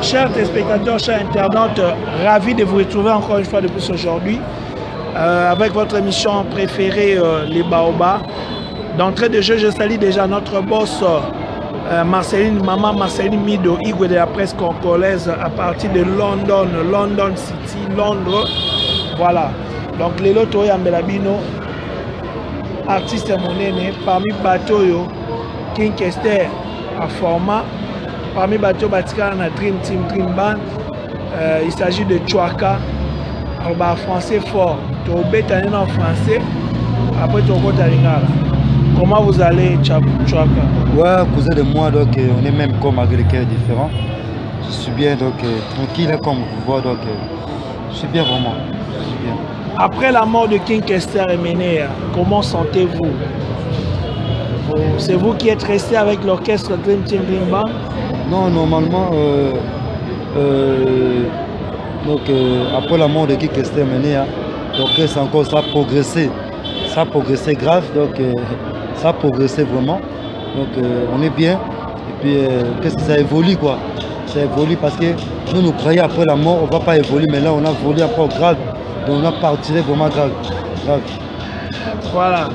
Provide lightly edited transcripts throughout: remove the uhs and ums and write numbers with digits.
Chers téléspectateurs, chers internautes, ravi de vous retrouver encore une fois de plus aujourd'hui avec votre émission préférée, les Baobas. D'entrée de jeu, je salue déjà notre boss Marceline, maman Marceline Mido, Igwe de la presse congolaise à partir de London City, Londres. Voilà. Donc, Lelo Toya Mbelabino, artiste monene, parmi Batoyo, King Kester à format. Parmi Bateau Batika, on a Dream Team, Dream Band. Il s'agit de Chouaka. En français fort. Tu es en français. Après, tu es comment vous allez, Chouaka? Ouais, cousin de moi, donc on est même comme avec les cœurs différents. Je suis bien, donc tranquille comme vous voyez, donc je suis bien vraiment. Je suis bien. Après la mort de King Kester et Méné, comment sentez-vous? C'est vous qui êtes resté avec l'orchestre Dream Team, Dream Band? Non, normalement, après la mort de King Kester et Méné, l'orchestre encore ça a progressé. Ça a progressé grave, donc ça a progressé vraiment. Donc on est bien. Et puis qu'est-ce que ça évolue quoi? Ça évolue parce que nous croyons après la mort, on ne va pas évoluer, mais là on a évolué encore grave. Donc on a parti vraiment grave. Voilà.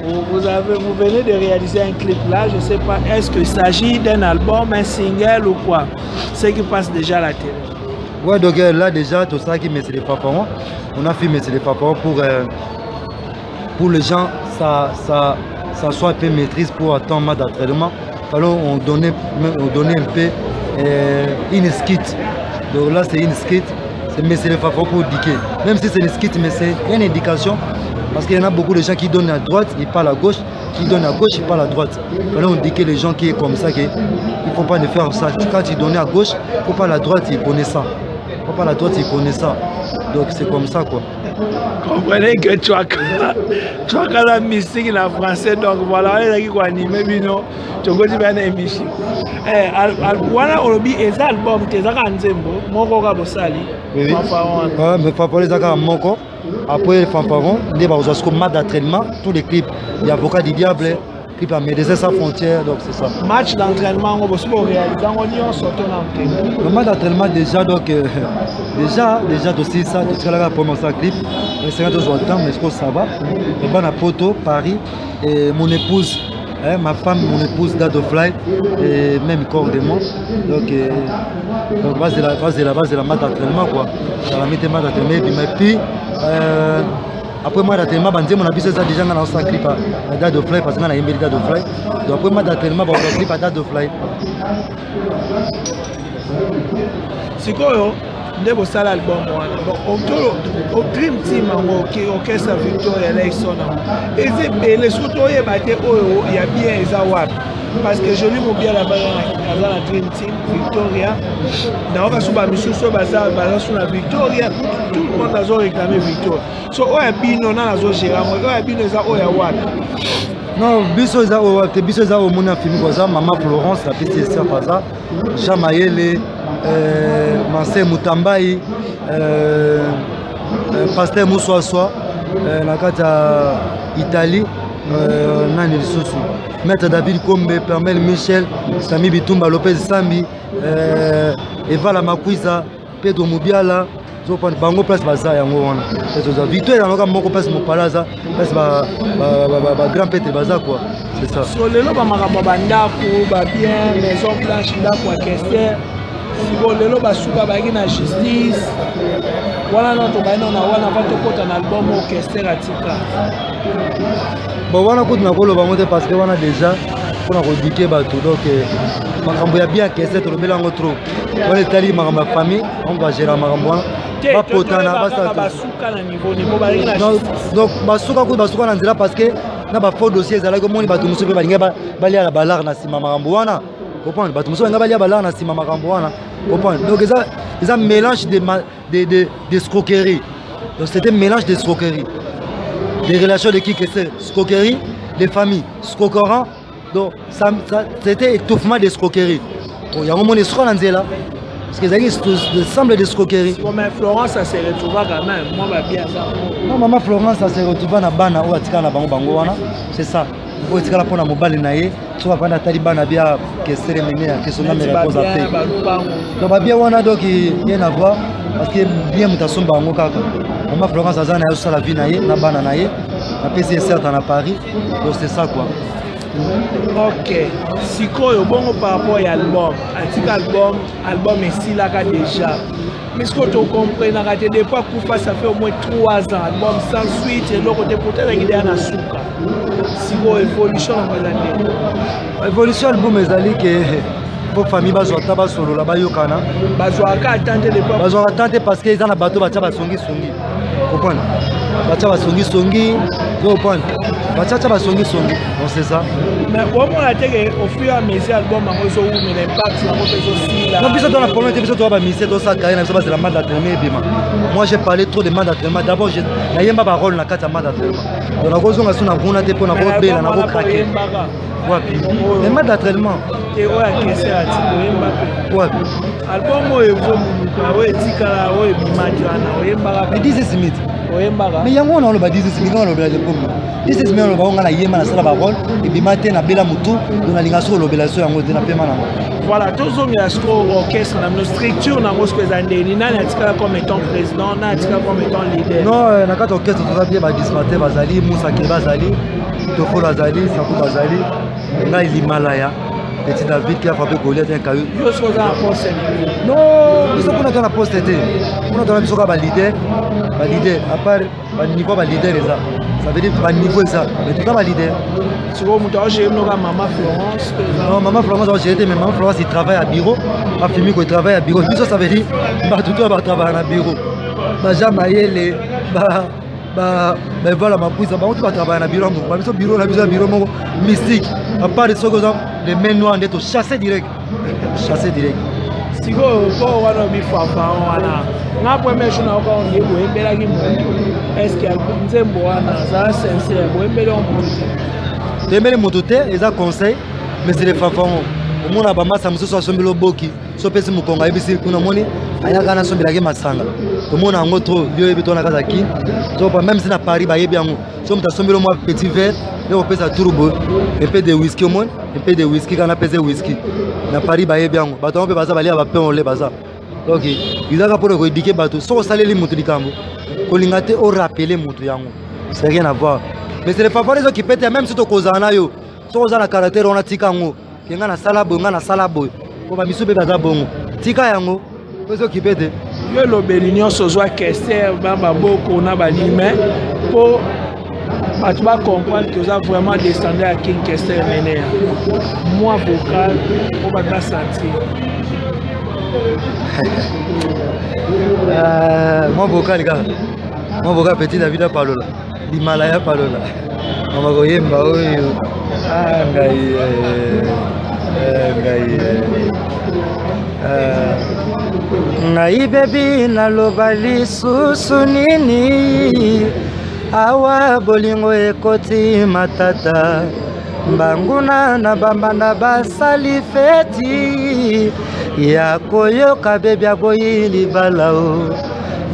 Vous venez de réaliser un clip là, je ne sais pas, est-ce qu'il s'agit d'un album, un single ou quoi? C'est qui passe déjà à la télé. Ouais, donc là déjà, tout ça qui met les paparons. On a filmé les paparons pour les gens, ça soit un peu maîtrise pour attendre un d'entraînement. Alors on donnait un peu une skit. Donc là c'est une skit, mais c'est le paparons pour indiquer. Même si c'est une skit, mais c'est une indication. Parce qu'il y en a beaucoup de gens qui donnent à droite, ils parlent à gauche, qui donnent à gauche, ils parlent à droite. Alors on dit que les gens qui sont comme ça, il ne faut pas le faire ça. Quand ils donnent à gauche, il faut pas à la droite, ils connaissent ça. Il ne faut pas à la droite, ils connaissent ça. Donc c'est comme ça quoi. Comprenez que tu as la musique en français, donc voilà, il y a animé, bino, tu as dit bien émission. Voilà, on dit les albums, tu as Nzembo, Moko Kabosali, Fanfaron. Ouais, mais Fanfaron, les a Moko. Après Fanfaron, les matchs d'entraînement, tous les clips, il y a Avocat du Diable, clip à Médecins sans frontières, donc c'est ça. Match d'entraînement, on va réaliser, on sort en le match d'entraînement déjà, donc déjà aussi ça, tu seras là pour commencer un clip, c'est un peu de temps, mais je pense que ça va. Et ben à Poto, Paris, et mon épouse, ma femme, mon épouse Dado Fly, et même corps de moi. Donc base de la match d'entraînement quoi. Ça va mettre match d'entraînement, et puis après moi d'entraînement, on a vu ça déjà dans un clip à Dado Fly parce qu'on a aimé Dado Fly. Donc après moi d'entraînement, on a un clip à Dado Fly. C'est quoi nde bosala album wana au Dream Team orchestre Victoria Leisona ezebele surtout oyeba te oyo ya bien eza wapi parce que joli mobia là-bas dans la Dream Team Victoria naoka suba misusu baza sur la Victoria tout le monde a réclamé Victoria so oya bino na nazo gérer moi oya bino eza oya wapi. Non, biso eza o mona film koza Maman Florence la petite sœur Faza Jean Mayele Marcel Mutambai Pasteur Moussoassoa na kata Italie nani lisusu Maître David Kombe Permel Michel Sami Bitumba Lopez Sambi Eva la Makuiza Pedro Mubiala bango place baza yango wana Victoire yango moko place Mopalaza place ba grand pète baza quoi c'est ça so lelo ba makambo bandako ba bien maison blanche ndako ya Kester sibo lelo basuka baki na justice wana non to baino na wana va to kota na album au Kester atika bon wana ko na koloba mote parce que wana déjà pour rediquer bato donc makambo ya bien Kester to lobela ngo trop on est allé makambo ya famille on va gérer makambo wana ba potana basuka na niveau bali na donc basuka na nzela parce que na ba faux dossier ezala ko moni bato muso pe balinga bali ala balar na sima makambo wana comprendre bato muso balinga bali ala balar na sima makambo wana comprendre donc ça mélange de escroquerie donc c'était un mélange d'escroquerie des relations de qui que c'est escroquerie des familles escroquant donc ça c'était étouffement d'escroquerie il y a un moment escroc na nzela parce que ça semble d'escroquerie. Mais Florence, ça se retrouve quand même. Moi, bien ça. Non, Maman Florence, ça se retrouve dans Bana ou Atika na Bango Bango. C'est ça. pour être là pour la mobile naïe soit pendant Taliban a bien que cérémonie que son nom est la cause à paix donc bien on a donc rien à voir parce que bien mutation bango kaka maman Florence Azana a aussi la vie naïe na bana naïe na PC certes en Paris donc c'est ça quoi. Ok, si quoi bon par rapport à l'album, album est si là déjà. Mais ce que tu comprends, on a raté des fois que ça fait au moins 3 ans, album sans suite et l'autre côté peut-être qu'il est en souka. Si quoi évolution dans les années. Évolution album est allé que pour famille bazo taba solo là bas yokana. Bazo aka attendre des fois. Bazo attendre parce que ils ont la bateau bacha basongi songi. Comprendre? Bacha basongi songi, comprendre? Bacha basongi songi. Donc c'est ça. Mais au moins au fur et à mesure album amozo ou mais l'impact na moto aussi là. Non puis ça dans la première épisode tu vas miser dans ça carrière ça c'est la mode d'entraînement bima. Moi j'ai parlé trop de mode d'entraînement. D'abord j'ai na yemba ba rôle na kata mode d'entraînement. Donc na kozonga suna kuna te pona ko bela na ko craquer. Wapi. Les mode d'entraînement. Et ouais que c'est à Yemba. Wapi. Album o ezo munuka o etikala o ebimajana o Yemba. Mais 10 Smith. Mais il y a un on a 10 Smith on a le comme 10 Smith on va on a yema na sala ba rôle et bimate na bela mutu on a lingaso l'obélation yango te na pema na. Voilà, tous les orchestres, nos structures, nous avons comme étant président, comme étant leader. Non, dans le orchestre, tout ça bien, Dismaté Bazali, Moussa Bazali, Tofo Bazali, Sakou Bazali, on a l'Himalaya, Petit David qui a frappé Goliath un caillou. Nous sommes en poste. Non, nous sommes dans la poste. On a dans la leader, à part le niveau de leader, ça veut dire que le niveau est ça, mais tout ça va leader. Tu vois, j'ai maman Florence. Non, maman Florence, j'ai été, mais maman Florence, il travaille à bureau. Ma famille, il travaille à bureau. Tout ça veut dire que tout le monde va travailler à bureau. Jamais voilà, ma pousse, on va travailler à bureau. Bureau, un bureau mystique. À part de ce que les mains noires, on est chassé direct. Chassé direct. Si vous avez la première chose est-ce qu'il y a un sincère les mototaires, ils ont conseil, mais c'est les fanfarons. Au moins, on a un peu de boki. Si on a un peu de même si on a Paris, si on a un petit verre, on peut faire un peu de whisky, un peu de whisky, on a pesé whisky. Dans Paris, on peut aller à pain au lait. Donc, ils ont pour le éduquer bateau. Si on salé les motos du cambo, on a rappelé les motos. C'est rien à voir. Mais c'est les favoris qui pètent, même si tu causes un ayo. Si on a un caractère, on a tikango. Qui a un salabo, on a un salabo. On va misouper dans bon. Tika yango, ceux qui pètent. Yo lo belignon sozoa kester bamba boko na balime pour tu vas comprendre que vous avez vraiment descendu à King Kester Mené. Moi vocal, on va pas sentir. Moi vocal les gars. Moi vocal petit David a parlé là. L'Himalaya parle là. On va voir yemba oyo. Ah ngai. Ngai baby naloba lisusu nini. Awa bolingo ekoti matata. Mbanguna na bambanda basali feti. Ya koyoka baby aboyi libalao.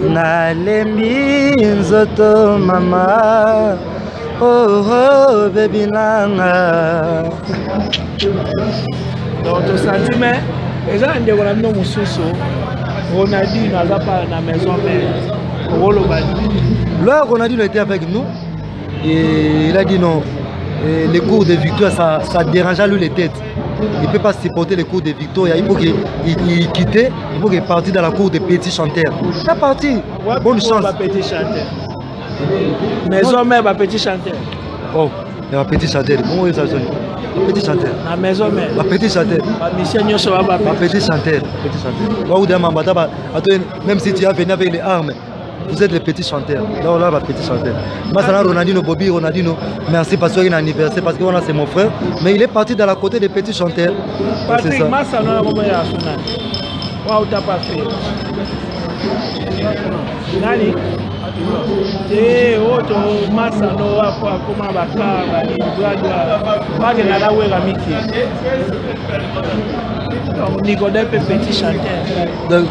Nalembi nzoto mama. Oh oh baby nanga. Donc ton sentiment, les gens ont dit que Moussousou, Ronaldinho n'a pas la maison mère. Là Ronaldinho était avec nous et il a dit non. Et les cours de victoire ça dérangeait lui les têtes. Il ne peut pas supporter les cours de victoire. Il faut qu'il quitte, il faut qu'il parte dans la cour des petits chanteurs. Il est parti. Bonne chance. Petit chanteur. Maison mère, petit chanteur. Oh, il y a un petit chanteur. Comment il s'appelle? Petit chanteur. La maison mère. Petit chanteur. Petit chanteur. Même si tu as venu avec les armes, vous êtes les petits chanteurs. Là, on a petit chanteur. Moi, c'est Ronaldinho, Bobby, Ronaldinho. Merci parce qu'il y a un anniversaire, parce que c'est mon frère. Mais il est parti dans la côté des petits chanteurs. Patrick, moi, ça n'a pas été waouh, t'as pas fait. Nani? Eh, autre Massano, comment Bakara, Braga, la Wera Miki. Nicodème est petit chanteur. Donc,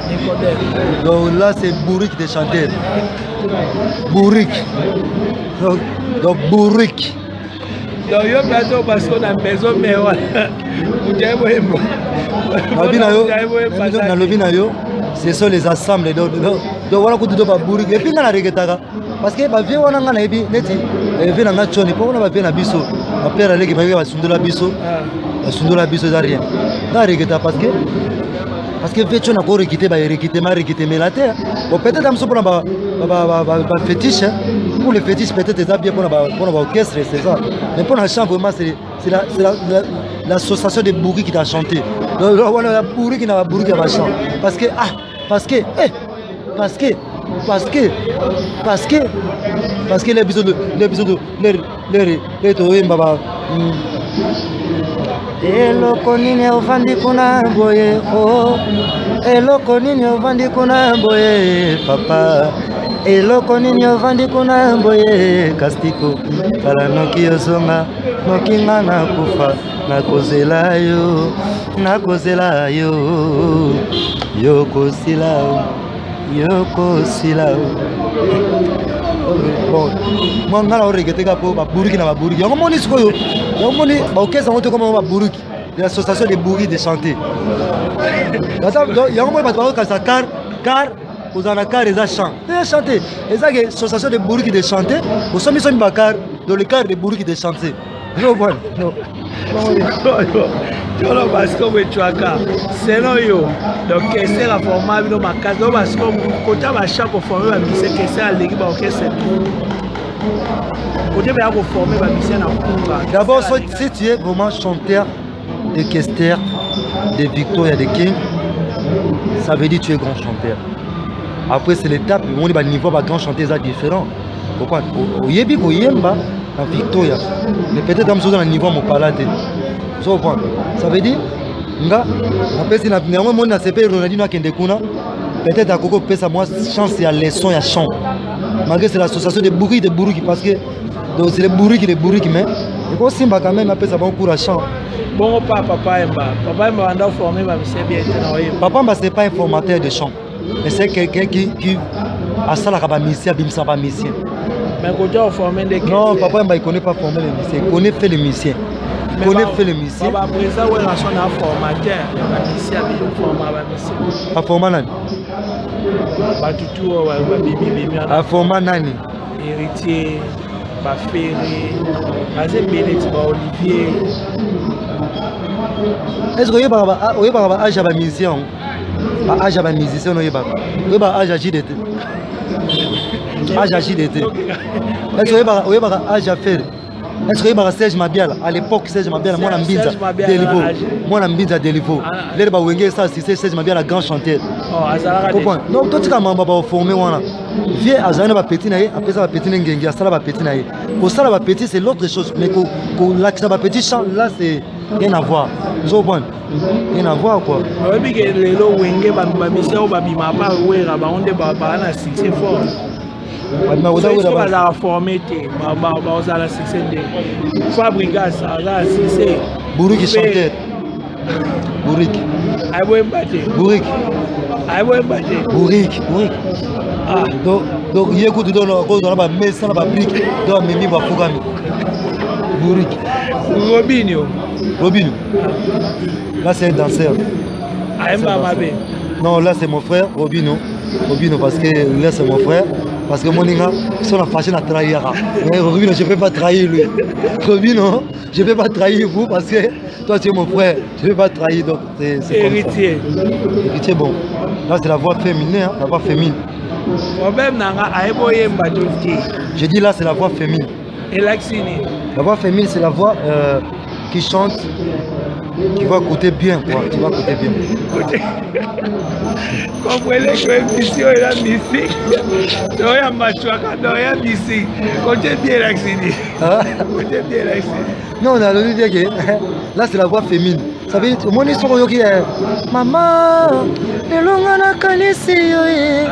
Nicodème. Donc là, c'est Bourrique des chanteurs. Bourrique. Donc Bourrique. Donc, yo plateau parce qu'on a maison, mais ce sont les assemblées. Donc voilà que tu dois bourrer. Et puis, on a regretté. Parce que ma vie, on a un épi, neti, et puis on a choni, pour on a fait un biseau. Ma père a dit qu'il va se la biseau. La biseau d'arrière. On a regretté parce que fait on a encore requitté mais la terre. Bon, peut-être un peu pour un fétiche. Pour les fétiches, peut-être c'est bien pour un orchestre, c'est ça. Mais pour un chant, vraiment, c'est l'association des bourris qui t'a chanté. Donc, la bourri qui n'a pas bourri qui va chanter. Parce que l'épisode eloko nini ovandi kuna boye oh eloko nini ovandi kuna boye papa eloko nini ovandi kuna boye kastiko kala noki ozonga nokinga na kufa nakozela yo yoko sila bon moi ngala oregete ka po ba buruki na ba buruki yango moni sikoyo yango moni ba okesa ngoto comme ba buruki l'association des bourris de chanter yango moni ba ka sa car aux anacar les chant et chanter eza que l'association des bourris de chanter au somi bakar dans le car des bourris de chanter no bon no Tolo basko betuaka seno yo donc c'est la format no makazo basko kota ba chaque formé ba mise que c'est à l'équipe orchestre côté ba ko former ba mise na kunga d'abord si tu es vraiment chanteur de Kester de Victoria de King ça veut dire tu es grand chanteur après c'est l'étape on est ba niveau ba grand chanteur ça différent pourquoi oyebi ko yemba en Victoria mais peut-être dans un niveau mon palade. Ça veut dire, après si on a CP Ronaldinho qui est peut-être à Coco pèse à moi chance et à leçon et à chant. Malgré c'est l'association des bourris parce que c'est les bourris mais et aussi quand même après ça va cours à chant. Bon papa Mba on a formé ma mission bien. Papa Mba c'est pas un formateur de chant, mais c'est quelqu'un qui a ça la mission bimsa pas mission. Mais quand tu as formé des non papa Mba il connaît pas former les musiciens, il connaît faire les musiciens. Connaît fait le musicien. Papa présent ouais la son formateur, la mission bien former la mission. A former nani? Ba tutu wa bibi. A former nani? Héritier, ba Ferré, Azé Benet, ba Olivier. Est-ce que vous avez âge à la musicien? Âge à la musicien, vous avez âge à JDT. Âge à JDT. Est-ce que vous avez âge à faire? Est-ce que vous avez Serge Mabiala? À l'époque, Serge Mabiala, moi, je suis Delivo. Les Bawenge, ça, c'est Serge Mabiala, grand chanteur. Donc, tout ce que je vais former, viens à Zana Petit, après ça, Petit Nengengi, à Sala Petit. Pour Sala Petit, c'est l'autre chose. Mais pour l'accès à Petit chant, là, c'est rien à voir. Rien à voir, quoi. Oui, mais les lots Wenge, Babissa, Babima, Ouera, on est Babana, c'est fort. Est-ce que vous avez formé la succès de Fabrigas, la succès Bourrique chanteur. Bourrique. Bourrique. Ah, donc il y a beaucoup de gens qui ont mis ça dans la brique, dans Mimi Bafugami. Bourrique. Robinho. Là, c'est un danseur. Non, là, c'est mon frère, Robinho, parce que là, c'est mon frère. Parce que mon gars, si on a fâché, on a trahi. Mais Robinho, je ne peux pas trahir lui. Robinho, je ne peux pas trahir vous parce que toi, tu es mon frère. Je ne peux pas trahir. Donc, c'est héritier. Héritier, bon. Là, c'est la voix féminine. Hein, la voix féminine. Je dis là, c'est la voix féminine. Et l'accini. La voix féminine, c'est la voix qui chante, qui va coûter bien, quoi. Qui va coûter bien. Comprenez que l'émission est la musique. Doya Machuaka, Doya Bissi. Côté bien l'accini. Côté bien l'accini. Non, on a le dire que là, c'est la voix féminine. Ça veut dire, mon histoire qui est maman, le longana kalisi yoye.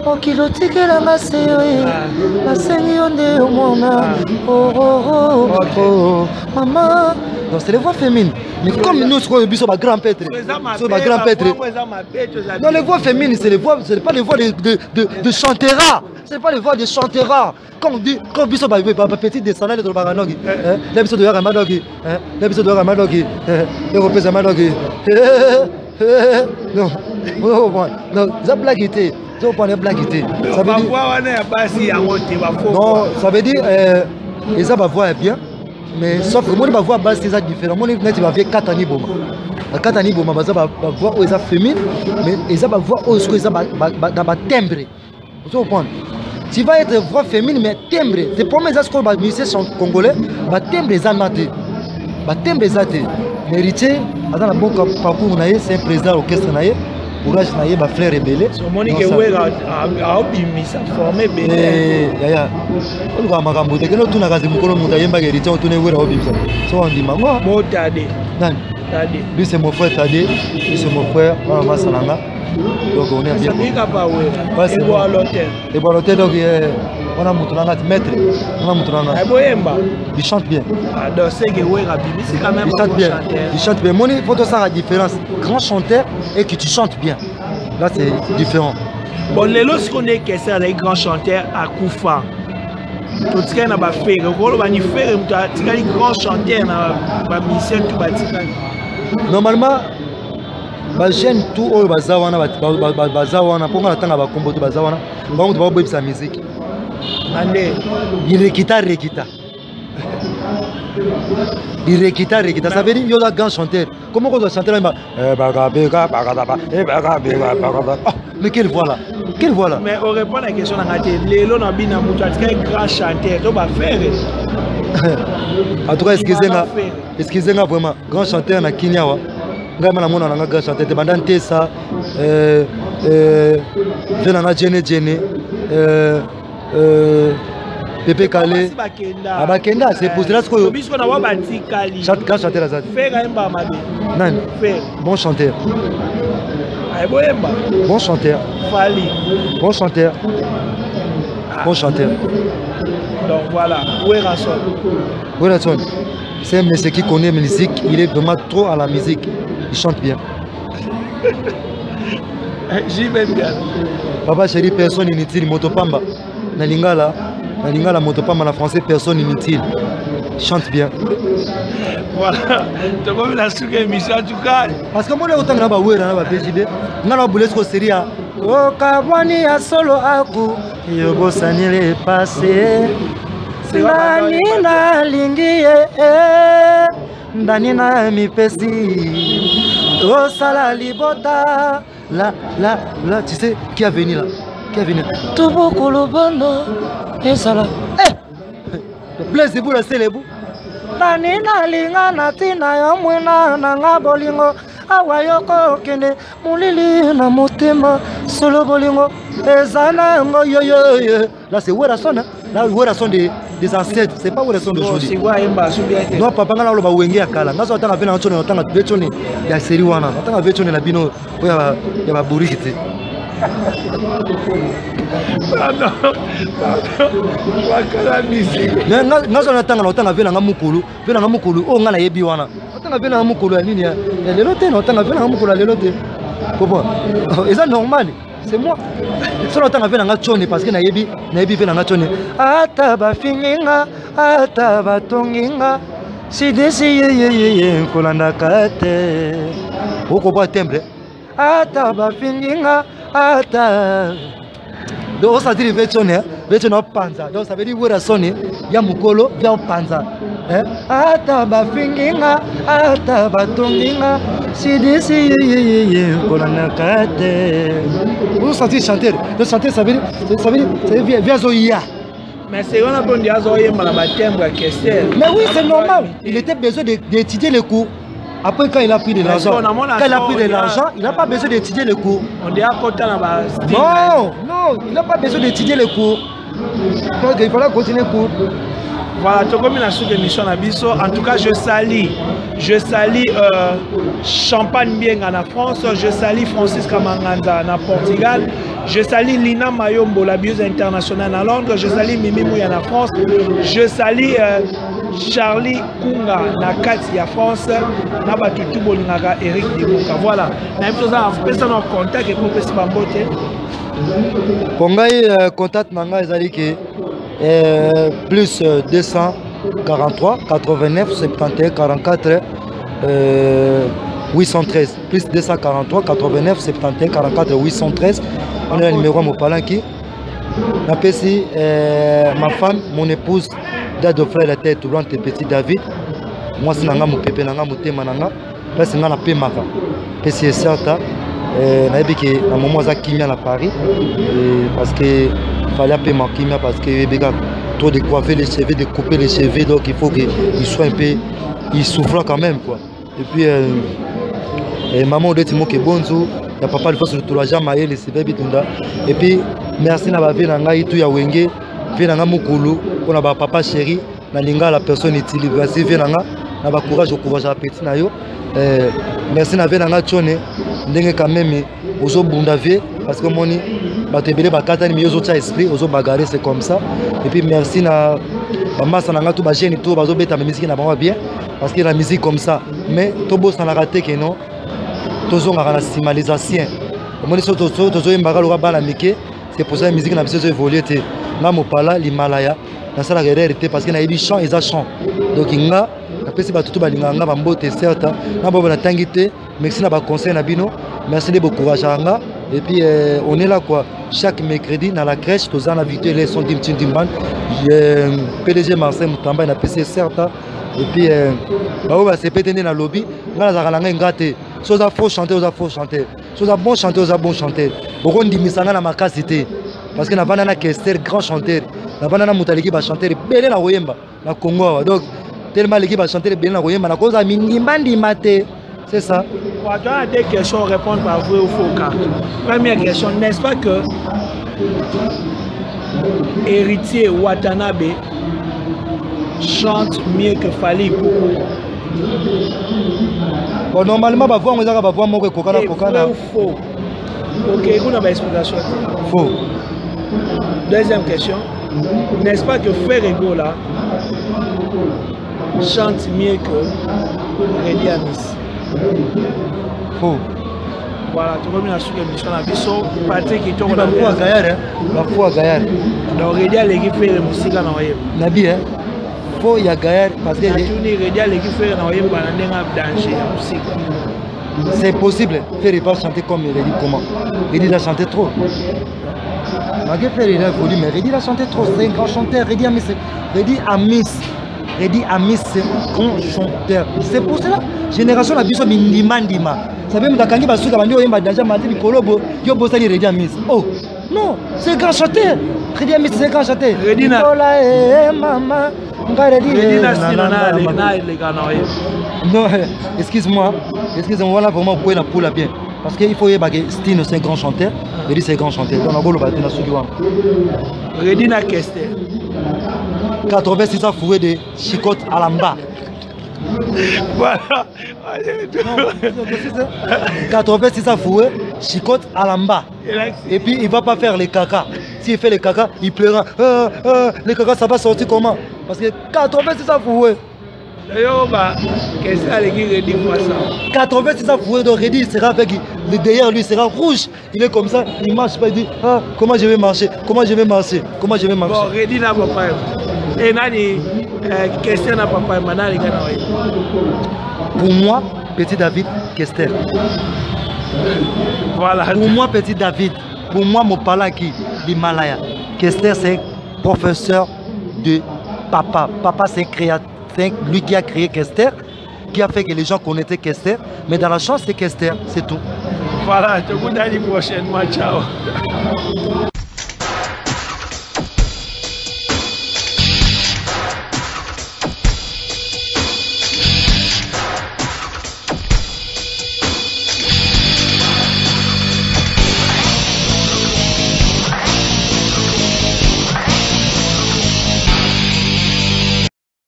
Okilotikela ngase yoye. Masengi yonde omona. Oh, maman. Donc c'est les voix féminines. Mais comme nous sommes grand pêtre, non, les voix féminines, c'est pas les voix de chantera. C'est pas les voix de chantera. Quand on dit, quand on dit petit descendant de Baganogi, l'épisode de Ramadogi, l'épisode de Ramadogi, l'Européen Ramadogi. Non, non, ça blaguité. Ça veut blaguité. Ça veut dire. Non, ça veut dire, les ça va voir bien. Mais sauf que moi, je vois basse, c'est différent. Moi, je vais voir 4 années. 4 années, je vais voir où ils sont féminines, mais ils vont voir où ils sont dans timbre. Vous comprenez? Tu vas être voix féminine, mais timbre. C'est pour moi, les musiciens congolais, timbre, ils ont maté. Timbre, ils ont mérité. Dans le bon parcours, c'est un président de l'orchestre. Courage naie ba frère rebelle so monique wera a obimisa formé belle ya on va makambo te keno tuna kazi mukolo muta yemba gerite on tune wera obimisa so on dit mango motade nani tade lui c'est mon frère Tade lui c'est mon frère mama salanga donc on est bien ça pas wera et bois l'hôtel donc on a mutunanga maître on a mutunanga et boyemba il chante bien donc c'est que wera bimisi quand même il chante bien moni faut ça la différence grand chanteur et que tu chantes bien. Là, c'est différent. Bon, les lorsqu'on qu'on est que c'est les grands chanteurs à Koufa. Tout ce qu'on a fait, on va faire les grands chanteurs à mission tout bâtiment. Normalement, les jeunes tout au bazawana, bazawana, pour qu'on attende à combattre bazawana, on doit boire sa musique. Andé. Il rekita. Il rekita. Ça veut dire qu'il y a un grand chanteur. Comment on doit chanter là? Mais quelle voix là? Quelle voix là? Mais on répond à la question dans la tête. Lélo n'a bien un grand chanteur. On va faire. En tout cas, excusez-moi vraiment. Grand chanteur na Kinyawa. Vraiment, on a un grand chanteur. Pendant Tessa, Venana Djene. Pepe Kale. Abakenda, c'est pour cela que grand chanteur à Zad. Nan. Bon chanteur. Bon chanteur. Fali. Bon chanteur. Bon chanteur. Donc voilà, Werrason. C'est un monsieur qui connaît la musique, il est vraiment trop à la musique. Il chante bien. J'y vais bien. Papa chéri, personne inutile. Motopamba. Nalingala Motopamba, en français, personne inutile. Il chante bien. Voilà. Tu as vu la suite émission en tout cas. Parce que moi, je suis en train de PJB. Je suis en série. Oh, Kabwani a solo aku. Yogo sanile passé. Nani na lingie. Nani na mipesi. Oh, sala libota. Là, tu sais qui a venu là? Qui a venu? Tout beaucoup le bono. Et ça là. Blaise de boula c'est les bouts. Nani na linga na tina ya mwena na nga bolingo. Awa yoko kende mulili na motema solo bolingo. Ezana ngo yo. Là c'est Werrason. Là Werrason des ancêtres. C'est pas Werrason d'aujourd'hui. C'est quoi Emba Subia? Non papa ngala lo ba wenge akala. Ngaso atanga vena ntone otanga vetone ya seri wana. Atanga vetone la bino ya ba burikite. Pardon. Wakala musique. Ngaso natanga otanga vena ngamukulu o ngala yebi wana. Otanga vena ngamukulu ya nini ya lelo te otanga vena ngamukulu ya lelo te. Pourquoi? C'est normal. C'est moi. Si on a fait un gâteau, parce que na yebi fait un gâteau. Ataba finginga, ataba tonginga, si desi ye kolanda kate. Vous comprenez temple? Ataba finginga, ata. Donc ça dit vetone panza. Donc ça veut dire Werrason ya mukolo via panza. Ataba finginga, ataba tonginga. Si desi kolanda kate. Vous sentez chanter. Le chanter ça veut dire via Zoya. Mais c'est on a bon dire Zoya mais oui, c'est normal. Il était besoin d'étudier les cours. Après quand il a pris de l'argent, il n'a pas besoin d'étudier les cours. On dit à côté là-bas. Non, il n'a pas besoin d'étudier les cours. Donc il fallait continuer les cours. Voilà, tout comme la suite de l'émission Abisso. En tout cas, je salue Champagne bien en France, je salue Francis Kamanganda en Portugal, je salue Lina Mayombo, la bieuse internationale à Londres, je salue Mimi Mouya en France, je salue Charlie Kunga na kati ya France na batutu bolingaka Eric Dibuka. Voilà. Na biso za pesa na contact et pour pesa bambote. Pongai contact nanga ezali ke plus 243 89 71 44 813 plus 243 89 71 44 813. On a le numéro à Mopalanki. Napesi ma femme, mon épouse, date de frère la tête, tout le petit David. Moi, c'est nanga mon pépé, nanga mon thème, nanga. Là, c'est nanga la maka. Pesi est certain. Naïbi que à un moment ça kimia à Paris, parce que fallait appeler ma kimia parce que trop de coiffer les cheveux, de couper les cheveux, donc il faut qu'il soit un peu, il souffle quand même quoi. Et puis maman de Timo qui est bonzo. Ya papa il faut se retrouver jamais les CV bitunda et puis merci na ba vie na ngai tout ya wenge vie na nga mukulu pona ba papa chéri na linga la personne utile vas-y vie na nga na ba courage au courage à petit na yo merci na vie na nga tchone ndenge quand même ozo bunda vie parce que moni ba tebele ba kata ni miyozo cha esprit ozo bagarrer c'est comme ça et puis merci na ba massa na nga tout ba jeune tout bazo beta musique na ba bien parce que la musique comme ça mais to boss na la raté que non toujours à la simalisation. C'est pour ça que la musique n'a pas évolué. Là, je parle l'Himalaya. Dans la réalité, parce qu'il y a des chants et des chants. Donc, il y a des gens qui ont des certes. Merci de conseil. Merci de beaucoup courage. Et puis, on est là quoi. Chaque mercredi dans la crèche, tous en habitué les sons d'Imtimban. PDG Marseille Moutamba, il a PC certes. Et puis, c'est pété dans le lobby. Là, il y a des gâtés. Si vous avez faux chanter, vous avez faux chanter. Si vous avez bon chanter, vous avez bon chanter. Pourquoi on dit que ça n'a pas capacité? Parce que nous avons un Kester, grand chanteur. Nous avons un Moutaliki qui chanter belé na Oyemba, na Congo. Donc, tellement l'équipe va chanter belé na Oyemba, na cause de Mindimandi Mate. C'est ça. Pour avoir des questions, répondre par vrai ou faux carte. Première question, n'est-ce pas que héritier Watanabe chante mieux que Fally Ipupa? Bon, normalement, on va voir mon kokana. Faux. Ok, vous avez une explication. Faux. Deuxième question. N'est-ce pas que Ferrego là chante mieux que Redi Amis? Faux. Voilà, tu reviens sur l'émission à Bisso. Patrick qui tourne la foi à Gaillard. La foi à Gaillard. Donc, Redi a l'équipe fait la musique à Noël. Nabi, hein? Faux, il y a Gaillard parce que. C'est possible. Ferry pas chanter comme il dit comment. Il a chanté trop. Malgré Ferry, il a voulu, mais Redi a chanté trop. C'est un grand chanteur. Redi Amis, c'est un grand chanteur. C'est pour cela. Génération la biso mindima. Ça veut dire que basuka bandi oyemba déjà mati bikolobo yo bosali Redi Amis. Oh non, c'est un grand chanteur. Redi Amis, c'est un grand chanteur. Redi na maman. Non, excuse-moi, voilà vraiment vous pouvez la poule bien. Parce qu'il faut que Stino c'est un grand chanteur, Redi c'est un grand chanteur. Donc on va le suivre. Redi na Kester. 86 ans fourré de Chicotte Alamba. Voilà. 86 ans fourré Chicotte Alamba. Et puis il ne va pas faire les caca. S'il fait les caca, il pleura. Les caca ça va sortir comment? Parce que 86 ans fourré. D'ailleurs, qu'est-ce que Redi voit ça? 86 ans fourré, donc Redi sera avec le derrière lui sera rouge. Il est comme ça, il marche pas, il dit comment je vais marcher? Comment je vais marcher? Comment je vais marcher? Bon, Redi n'a pas peur. Et Nani, question n'a pas peur. Pour moi, petit David Kester. Voilà. Pour moi, petit David, pour moi, mon palaki, l'Himalaya. Kester, c'est professeur de papa. Papa, c'est créateur. Lui qui a créé Kester, qui a fait que les gens connaissaient Kester, mais dans la chance c'est Kester, c'est tout. Voilà, je vous dis à la prochaine, ciao.